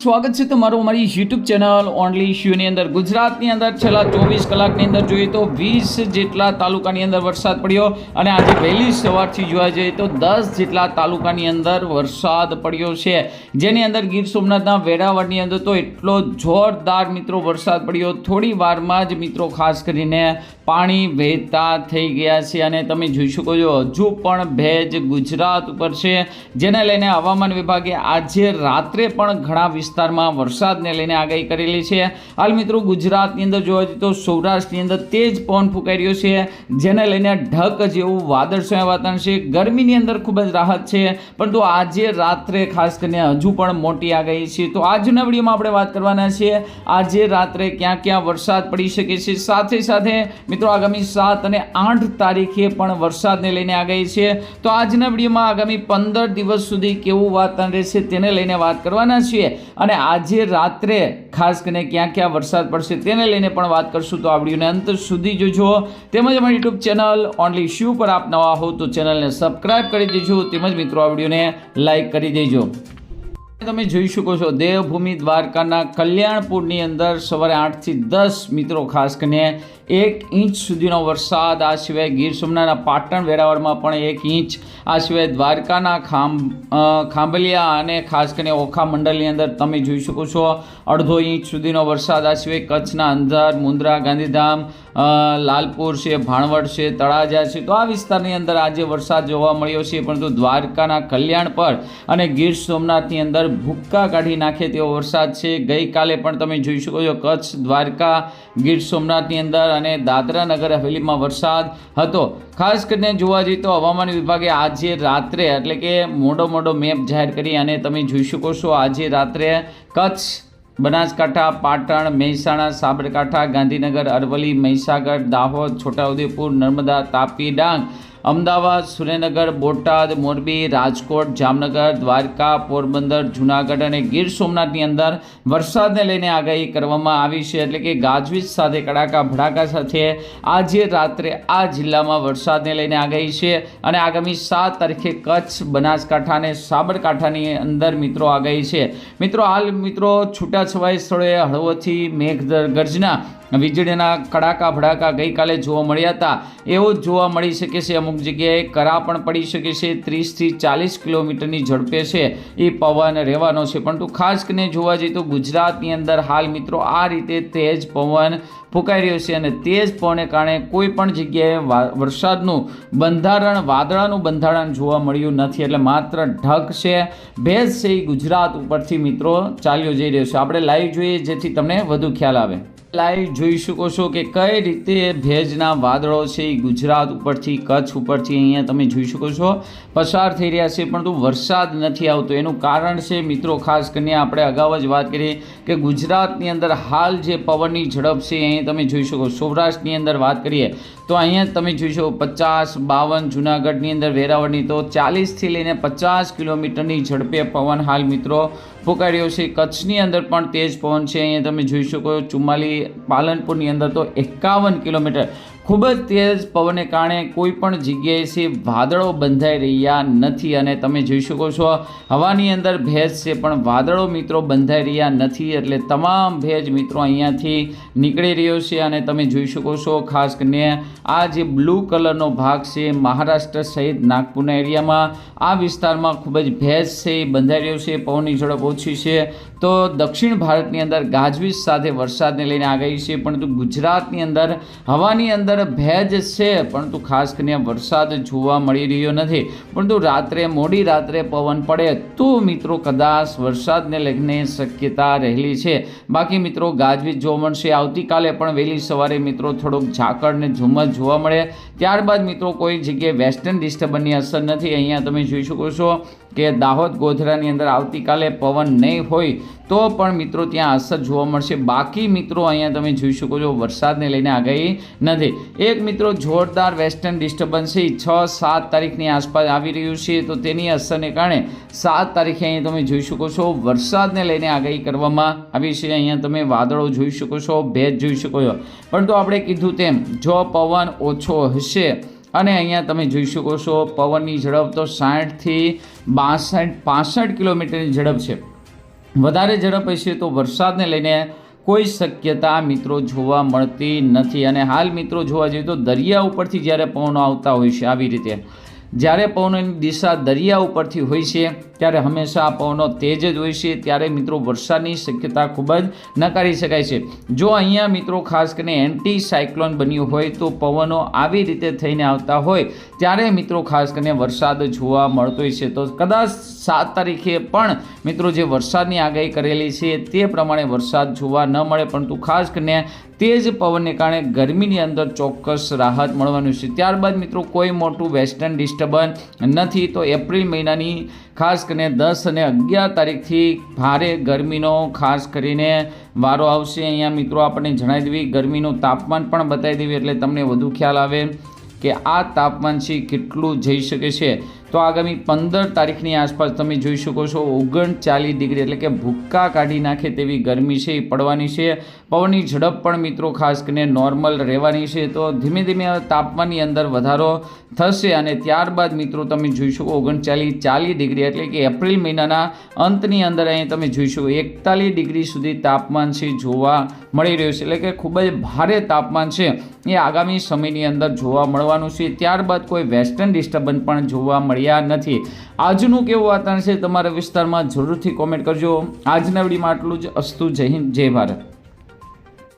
સ્વાગત છે તમારું અમારી યુટ્યુબ ચેનલ ઓનલી શ્યુની અંદર। ગુજરાતની અંદર છેલ્લા 24 કલાકની અંદર જોઈએ તો 20 જેટલા તાલુકાની અંદર વરસાદ પડ્યો અને આજે વહેલી સવારથી જોવા જઈએ તો 10 જેટલા તાલુકાની અંદર વરસાદ પડ્યો છે, જેની અંદર ગીર સોમનાથના વેરાવળની અંદર તો એટલો જોરદાર મિત્રો વરસાદ પડ્યો, થોડી વારમાં જ મિત્રો ખાસ કરીને પાણી વહેતા થઈ ગયા છે અને તમે જોઈ શકો છો હજુ પણ ભેજ ગુજરાત ઉપર છે, જેને લઈને હવામાન વિભાગે આજે રાત્રે પણ ઘણા વિસ્તારમાં વરસાદને લઈને આગાહી કરેલી છે। હાલ મિત્રો ગુજરાતની અંદર જોવા જઈએ તો સૌરાષ્ટ્રની અંદર તેજ પવન ફૂંકાઈ રહ્યો છે, જેને લઈને ઢગ જેવું વાદળછાયા વાતાવરણ છે, ગરમીની અંદર ખૂબ જ રાહત છે, પરંતુ આજે રાત્રે ખાસ કરીને હજુ પણ મોટી આગાહી છે। તો આજના વિડીયોમાં આપણે વાત કરવાના છીએ આજે રાત્રે ક્યાં ક્યાં વરસાદ પડી શકે છે, સાથે સાથે મિત્રો આગામી 7 અને 8 તારીખે પણ વરસાદને લઈને આગાહી છે। તો આજના વિડીયોમાં આગામી 15 દિવસ સુધી કેવું વાતાવરણ રહેશે તેને લઈને વાત કરવાના છીએ અને આજે રાત્રે ખાસ કરીને ક્યાં ક્યાં વરસાદ પડશે તેને લઈને પણ વાત કરશું। તો આ વિડીયોને અંત સુધી જોજો, તેમજ અમારી યુટ્યુબ ચેનલ ઓનલી શ્યુ પર આપ નવા હો તો ચેનલને સબસ્ક્રાઇબ કરી દેજો, તેમજ મિત્રો આ વિડીયોને લાઇક કરી દેજો। તમે જોઈ શકો છો દેવભૂમિ દ્વારકાના કલ્યાણપુરની અંદર સવારે 8 થી 10 મિત્રો ખાસ કરીને 1 ઇંચ સુધીનો વરસાદ, આ સિવાય ગીર સોમનાથના પાટણ વેરાવળમાં પણ 1 ઇંચ, આ સિવાય દ્વારકાના ખાંભલિયા અને ખાસ કરીને ઓખા મંડળની અંદર તમે જોઈ શકો છો 1/2 ઇંચ સુધીનો વરસાદ, આ સિવાય કચ્છના અંજાર, મુન્દ્રા, ગાંધીધામ, લાલપુર છે, ભાણવડ છે, તળાજા છે, તો આ વિસ્તારની અંદર આજે વરસાદ જોવા મળ્યો છે, પરંતુ દ્વારકાના કલ્યાણ પર અને ગીર સોમનાથની અંદર ભૂક્કા કાઢી નાખે તેવો વરસાદ છે। ગઈકાલે પણ તમે જોઈ શકો છો કચ્છ, દ્વારકા, ગીર સોમનાથની અંદર અને દાદરા નગર હવેલીમાં વરસાદ હતો। ખાસ કરીને જોવા જઈએ તો હવામાન વિભાગે આજે રાત્રે એટલે કે મોટો મેપ જાહેર કરી અને તમે જોઈ શકો છો આજે રાત્રે કચ્છ, બનાસકાંઠા, પાટણ, મહેસાણા, સાબરકાંઠા, ગાંધીનગર, અરવલ્લી, મહીસાગર, દાહોદ, છોટાઉદેપુર, નર્મદા, તાપી, ડાંગ, અમદાવાદ, સુરેન્દ્રનગર, બોટાદ, મોરબી, રાજકોટ, જામનગર, દ્વારકા, પોરબંદર, જૂનાગઢ અને ગીર સોમનાથની અંદર વરસાદને લઈને આગાહી કરવામાં આવી છે, એટલે કે ગાજવીજ સાથે કડાકા ભડાકા સાથે આજે રાત્રે આ જિલ્લામાં વરસાદને લઈને આગાહી છે અને આગામી 7 તારીખે કચ્છ, બનાસકાંઠા અને સાબરકાંઠાની અંદર મિત્રો આગાહી છે। મિત્રો હાલ મિત્રો છૂટાછવાયા સ્થળોએ હળવોથી મેઘગર્જના, વીજળીના કડાકા ભડાકા ગઈકાલે જોવા મળ્યા હતા, એવું જ જોવા મળી શકે છે। અમુક જગ્યાએ કરા પણ પડી શકે છે, 30 થી 40 કિલોમીટરની ઝડપે છે એ પવન રહેવાનો છે, પરંતુ ખાસ કરીને જોવા જઈએ તો ગુજરાતની અંદર હાલ મિત્રો આ રીતે તેજ પવન ફૂંકાઈ રહ્યો છે અને તેજ પવનને કારણે કોઈ પણ જગ્યાએ વરસાદનું બંધારણ, વાદળાનું બંધારણ જોવા મળ્યું નથી, એટલે માત્ર ઢગ છે, ભેજ છે એ ગુજરાત ઉપરથી મિત્રો ચાલ્યો જઈ રહ્યો છે। આપણે લાઈવ જોઈએ જેથી તમને વધુ ખ્યાલ આવે। લાઈવ જોઈ શકો છો કે કઈ રીતે ભેજના વાદળો છે એ ગુજરાત ઉપરથી, કચ્છ ઉપરથી અહીંયા તમે જોઈ શકો છો પસાર થઈ રહ્યા છે, પરંતુ વરસાદ નથી આવતો। એનું કારણ છે મિત્રો ખાસ કરીને આપણે અગાઉ જ વાત કરી કે ગુજરાતની અંદર હાલ જે પવનની ઝડપ છે અહીં તમે જોઈ શકો, સૌરાષ્ટ્રની અંદર વાત કરીએ તો અહીંયા તમે જોઈ શકો 50, 52, જૂનાગઢની અંદર વેરાવળની તો 40 થી લઈને 50 કિલોમીટરની ઝડપે પવન હાલ મિત્રો ફૂંકાઈ રહ્યો છે। કચ્છની અંદર પણ તેજ પવન છે, અહીંયા તમે જોઈ શકો 44, પાલનપુરની અંદર તો 51 કિલોમીટર, ખૂબ જ તેજ પવનને કારણે કોઈ પણ જગ્યાએથી વાદળો બંધાઈ રહ્યા નથી અને તમે જોઈ શકો છો હવાની અંદર ભેજ છે પણ વાદળો મિત્રો બંધાઈ રહ્યા નથી, એટલે તમામ ભેજ મિત્રો અહીંયાથી નીકળી રહ્યો છે અને તમે જોઈ શકો છો ખાસ કરીને આ જે બ્લુ કલરનો ભાગ છે મહારાષ્ટ્ર સહિત નાગપુરના એરિયામાં આ વિસ્તારમાં ખૂબ જ ભેજ છે એ બંધાઈ રહ્યો છે, પવનની ઝડપ ઓછી છે। તો દક્ષિણ ભારતની અંદર ગાજવીજ સાથે વરસાદને લઈને આગાહી છે, પરંતુ ગુજરાતની અંદર હવાની અંદર ભેજ છે પરંતુ ખાસ કરીને વરસાદ જોવા મળી રહ્યો નથી, પરંતુ રાત્રે મોડી રાત્રે પવન પડે તો મિત્રો કદાચ વરસાદને લઈને શક્યતા રહેલી છે। બાકી મિત્રો ગાજવીજ જોવા મળશે, આવતીકાલે પણ વહેલી સવારે મિત્રો થોડોક ઝાકળ ને ઝુમ્મસ જોવા મળે, ત્યારબાદ મિત્રો કોઈ જગ્યાએ વેસ્ટર્ન ડિસ્ટર્બન્સની અસર નથી। અહીંયા તમે જોઈ શકો છો કે દાહોદ, ગોધરાની અંદર આવતીકાલે પવન નહીં હોય તો પણ મિત્રો ત્યાં અસર જોવા મળશે, બાકી મિત્રો અહીંયા તમે જોઈ શકો છો વરસાદને લઈને આગાહી નથી। એક મિત્રો જોરદાર વેસ્ટર્ન ડિસ્ટર્બન્સ 6-7 તારીખની આસપાસ આવી રહ્યું છે, તો તેની અસરને કારણે 7 તારીખે અહીંયા તમે જોઈ શકો છો વરસાદને લઈને આગાહી કરવામાં આવી છે। અહીંયા તમે વાદળો જોઈ શકો છો, ભેજ જોઈ શકો છો, પરંતુ આપણે કીધું તેમ જો પવન ઓછો હશે અને અહીંયા તમે જોઈ શકો છો પવનની ઝડપ તો 60 થી 62-65 કિલોમીટરની ઝડપ છે, વધારે ઝડપ હશે તો વરસાદને લઈને કોઈ શક્યતા મિત્રો જોવા મળતી નથી। અને હાલ મિત્રો જોવા જઈએ તો દરિયા ઉપરથી જ્યારે પવનો આવતા હોય છે, આવી રીતે જ્યારે પવનોની દિશા દરિયા ઉપરથી હોય છે ત્યારે હંમેશા પવનો તેજ જ હોય છે, ત્યારે મિત્રો વરસાદની શક્યતા ખૂબ જ નકારી શકાય છે। જો અહીંયા મિત્રો ખાસ કરીને એન્ટી સાયક્લોન બન્યું હોય તો પવનો આવી રીતે થઈને આવતા હોય ત્યારે મિત્રો ખાસ કરીને વરસાદ જોવા મળતો હોય છે। તો કદાચ 7 તારીખે પણ મિત્રો જે વરસાદની આગાહી કરેલી છે તે પ્રમાણે વરસાદ જોવા ન મળે, પરંતુ ખાસ કરીને તેજ પવનને કારણે ગરમીની અંદર ચોક્કસ રાહત મળવાનું છે। ત્યારબાદ મિત્રો કોઈ મોટું વેસ્ટર્ન ડિસ્ટર્બન્સ નથી, તો એપ્રિલ મહિનાની ખાસ કરીને 10 અને 11 તારીખથી ભારે ગરમીનો ખાસ કરીને વારો આવશે। અહીંયા મિત્રો આપણે જણાવી દેવી, ગરમીનું તાપમાન પણ બતાવી દેવી એટલે તમને વધુ ખ્યાલ આવે કે આ તાપમાન છે કેટલું જઈ શકે છે। તો આગામી 15 તારીખની આસપાસ તમે જોઈ શકો છો 39 ડિગ્રી એટલે કે ભૂક્કા કાઢી નાખે તેવી ગરમી છે એ પડવાની છે। પવનની ઝડપ પણ મિત્રો ખાસ કરીને નોર્મલ રહેવાની છે। તો ધીમે ધીમે તાપમાનની અંદર વધારો થશે અને ત્યારબાદ મિત્રો તમે જોઈ શકો 39-40 ડિગ્રી એટલે કે એપ્રિલ મહિનાના અંતની અંદર અહીં તમે જોઈ શકો 41 ડિગ્રી સુધી તાપમાન છે જોવા મળી રહ્યું છે, એટલે કે ખૂબ જ ભારે તાપમાન છે એ આગામી સમયની અંદર જોવા મળવાનું છે। ત્યારબાદ કોઈ વેસ્ટર્ન ડિસ્ટર્બન્સ પણ જોવા મળ્યા નથી। આજનું કેવું વાતાવરણ છે તમારા વિસ્તારમાં જરૂરથી કોમેન્ટ કરજો। આજના વિડીયોમાં આટલું જ। અસ્તુ, જય હિન્દ, જય ભારત।